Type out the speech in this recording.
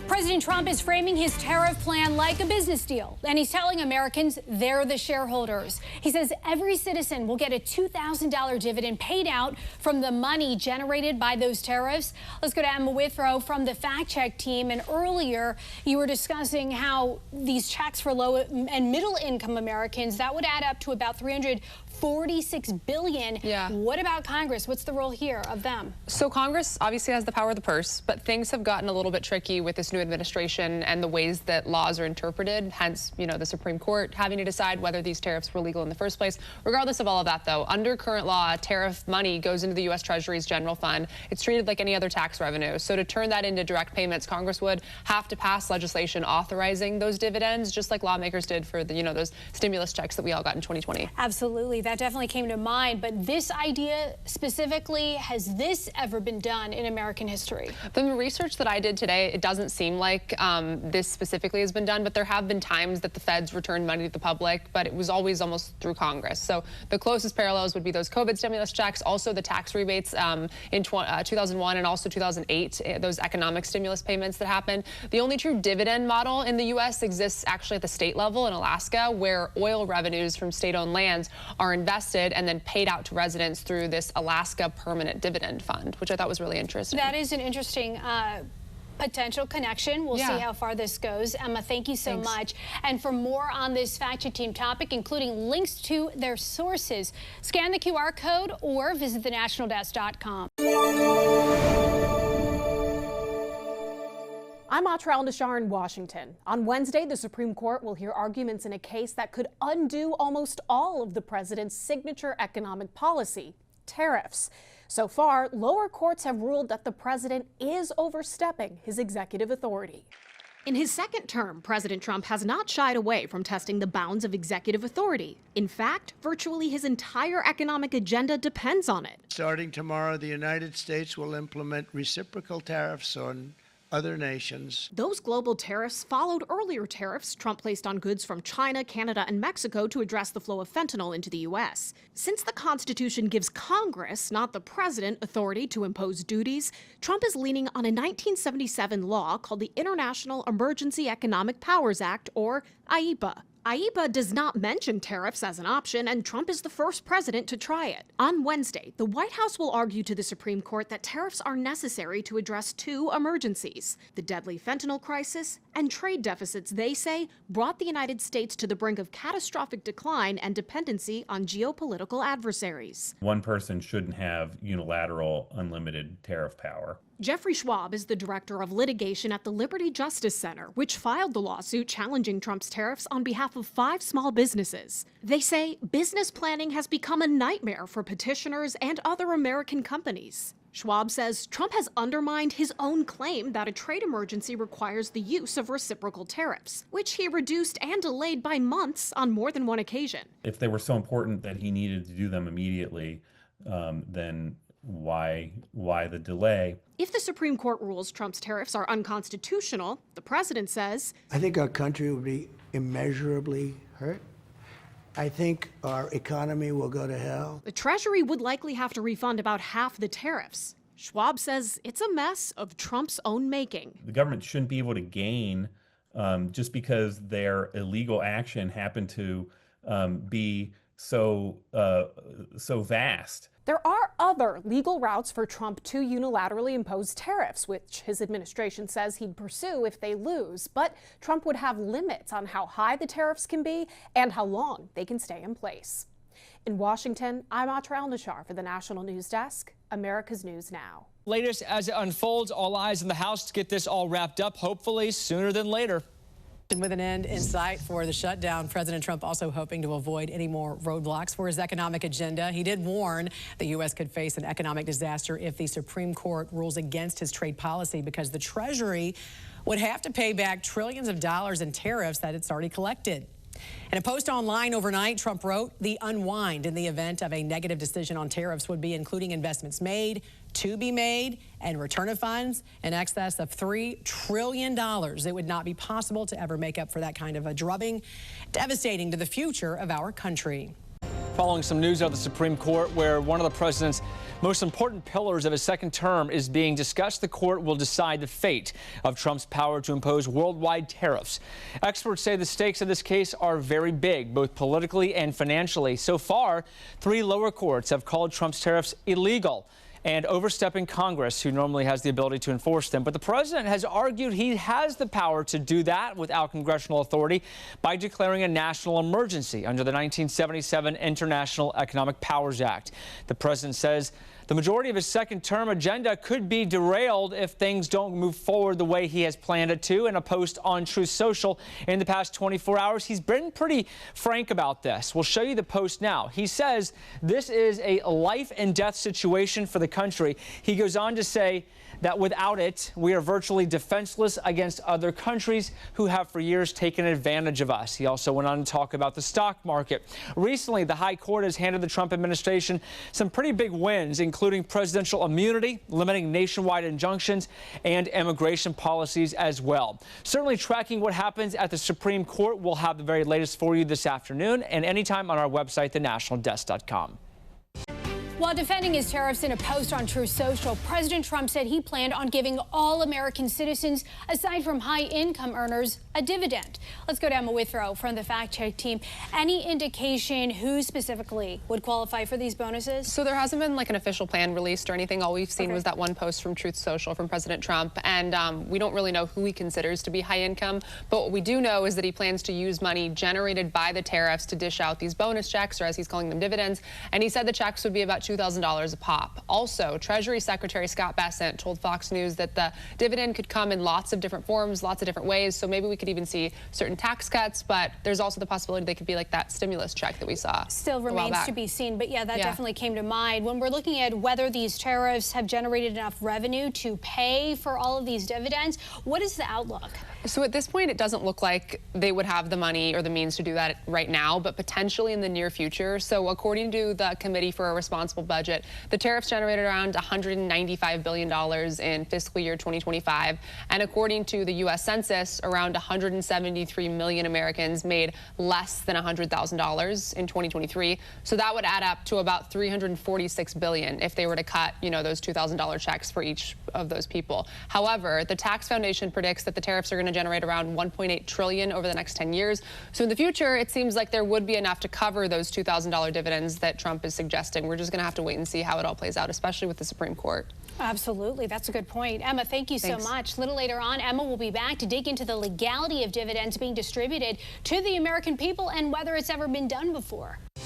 President Trump is framing his tariff plan like a business deal, and he's telling Americans they're the shareholders. He says every citizen will get a $2,000 dividend paid out from the money generated by those tariffs. Let's go to Emma Withrow from the Fact Check team. And earlier, you were discussing how these checks for low and middle income Americans, that would add up to about $346 billion. Yeah. What about Congress? What's the role here of them? So Congress obviously has the power of the purse, but things have gotten a little bit tricky with this new administration and the ways that laws are interpreted, hence, the Supreme Court having to decide whether these tariffs were legal in the first place. Regardless of all of that, though, under current law, tariff money goes into the U.S. Treasury's general fund. It's treated like any other tax revenue. So to turn that into direct payments, Congress would have to pass legislation authorizing those dividends, just like lawmakers did for the, those stimulus checks that we all got in 2020. Absolutely. That definitely came to mind. But this idea specifically, has this ever been done in American history? The research that I did today, it doesn't seem like this specifically has been done, but there have been times that the feds returned money to the public, but it was always almost through Congress. So the closest parallels would be those COVID stimulus checks, also the tax rebates in 2001 and also 2008, those economic stimulus payments that happened. The only true dividend model in the U.S. exists actually at the state level in Alaska, where oil revenues from state-owned lands are invested and then paid out to residents through this Alaska Permanent Dividend Fund, which I thought was really interesting. That is an interesting potential connection. We'll see how far this goes. Emma, thank you so much. And for more on this Fact Check Team topic, including links to their sources, scan the QR code or visit thenationaldesk.com. I'm Atrell Nashar in Washington. On Wednesday, the Supreme Court will hear arguments in a case that could undo almost all of the president's signature economic policy, tariffs. So far, lower courts have ruled that the president is overstepping his executive authority. In his second term, President Trump has not shied away from testing the bounds of executive authority. In fact, virtually his entire economic agenda depends on it. Starting tomorrow, the United States will implement reciprocal tariffs on other nations. Those global tariffs followed earlier tariffs Trump placed on goods from China, Canada, and Mexico to address the flow of fentanyl into the U.S. Since the Constitution gives Congress, not the president, authority to impose duties, Trump is leaning on a 1977 law called the International Emergency Economic Powers Act, or IEEPA. IEEPA does not mention tariffs as an option, and Trump is the first president to try it. On Wednesday, the White House will argue to the Supreme Court that tariffs are necessary to address two emergencies: the deadly fentanyl crisis and trade deficits they say brought the United States to the brink of catastrophic decline and dependency on geopolitical adversaries. One person shouldn't have unilateral, unlimited tariff power. Jeffrey Schwab is the director of litigation at the Liberty Justice Center, which filed the lawsuit challenging Trump's tariffs on behalf of 5 small businesses. They say business planning has become a nightmare for petitioners and other American companies. Schwab says Trump has undermined his own claim that a trade emergency requires the use of reciprocal tariffs, which he reduced and delayed by months on more than one occasion. If they were so important that he needed to do them immediately, then why the delay? If the Supreme Court rules Trump's tariffs are unconstitutional, the president says, I think our country will be immeasurably hurt. I think our economy will go to hell. The Treasury would likely have to refund about half the tariffs. Schwab says it's a mess of Trump's own making. The government shouldn't be able to gain just because their illegal action happened to be so vast. There are other legal routes for Trump to unilaterally impose tariffs, which his administration says he'd pursue if they lose. But Trump would have limits on how high the tariffs can be and how long they can stay in place. In Washington, I'm Atrell Nashar for the National News Desk, America's News Now. Latest as it unfolds, all eyes in the House to get this all wrapped up, hopefully sooner than later. With an end in sight for the shutdown, President Trump also hoping to avoid any more roadblocks for his economic agenda. He did warn the U.S. could face an economic disaster if the Supreme Court rules against his trade policy, because the Treasury would have to pay back trillions of dollars in tariffs that it's already collected. In a post online overnight, Trump wrote, the unwind in the event of a negative decision on tariffs would be including investments made, to be made, and return of funds in excess of $3 trillion. It would not be possible to ever make up for that kind of a drubbing, devastating to the future of our country. Following some news out of the Supreme Court, where one of the president's most important pillars of his second term is being discussed. The court will decide the fate of Trump's power to impose worldwide tariffs. Experts say the stakes of this case are very big, both politically and financially. So far, 3 lower courts have called Trump's tariffs illegal and overstepping Congress, who normally has the ability to enforce them. But the president has argued he has the power to do that without congressional authority by declaring a national emergency under the 1977 International Economic Powers Act. The president says the majority of his second-term agenda could be derailed if things don't move forward the way he has planned it to. In a post on Truth Social in the past 24 hours, he's been pretty frank about this. We'll show you the post now. He says this is a life-and-death situation for the country. He goes on to say that without it, we are virtually defenseless against other countries who have for years taken advantage of us. He also went on to talk about the stock market. Recently, the High Court has handed the Trump administration some pretty big wins, including presidential immunity, limiting nationwide injunctions, and immigration policies as well. Certainly tracking what happens at the Supreme Court. We'll have the very latest for you this afternoon and anytime on our website, thenationaldesk.com. While defending his tariffs in a post on Truth Social, President Trump said he planned on giving all American citizens, aside from high-income earners, a dividend. Let's go to Emma Withrow from the Fact Check team. Any indication who specifically would qualify for these bonuses? So there hasn't been like an official plan released or anything. All we've seen was that one post from Truth Social from President Trump. And we don't really know who he considers to be high income. But what we do know is that he plans to use money generated by the tariffs to dish out these bonus checks, or as he's calling them, dividends. And he said the checks would be about $2,000 a pop. Also, Treasury Secretary Scott Bessent told Fox News that the dividend could come in lots of different forms, lots of different ways. So maybe we could even see certain tax cuts, but there's also the possibility they could be like that stimulus check that we saw. Still remains to be seen, but yeah, that definitely came to mind. When we're looking at whether these tariffs have generated enough revenue to pay for all of these dividends, what is the outlook? So at this point, it doesn't look like they would have the money or the means to do that right now, but potentially in the near future. So according to the Committee for a Responsible Budget, the tariffs generated around $195 billion in fiscal year 2025. And according to the U.S. Census, around 173 million Americans made less than $100,000 in 2023. So that would add up to about $346 billion if they were to cut, those $2,000 checks for each of those people. However, the Tax Foundation predicts that the tariffs are going to generate around $1.8 trillion over the next 10 years. So in the future, it seems like there would be enough to cover those $2,000 dividends that Trump is suggesting. We're just going to have to wait and see how it all plays out, especially with the Supreme Court. Absolutely. That's a good point. Emma, thank you so much. A little later on, Emma will be back to dig into the legality of dividends being distributed to the American people and whether it's ever been done before.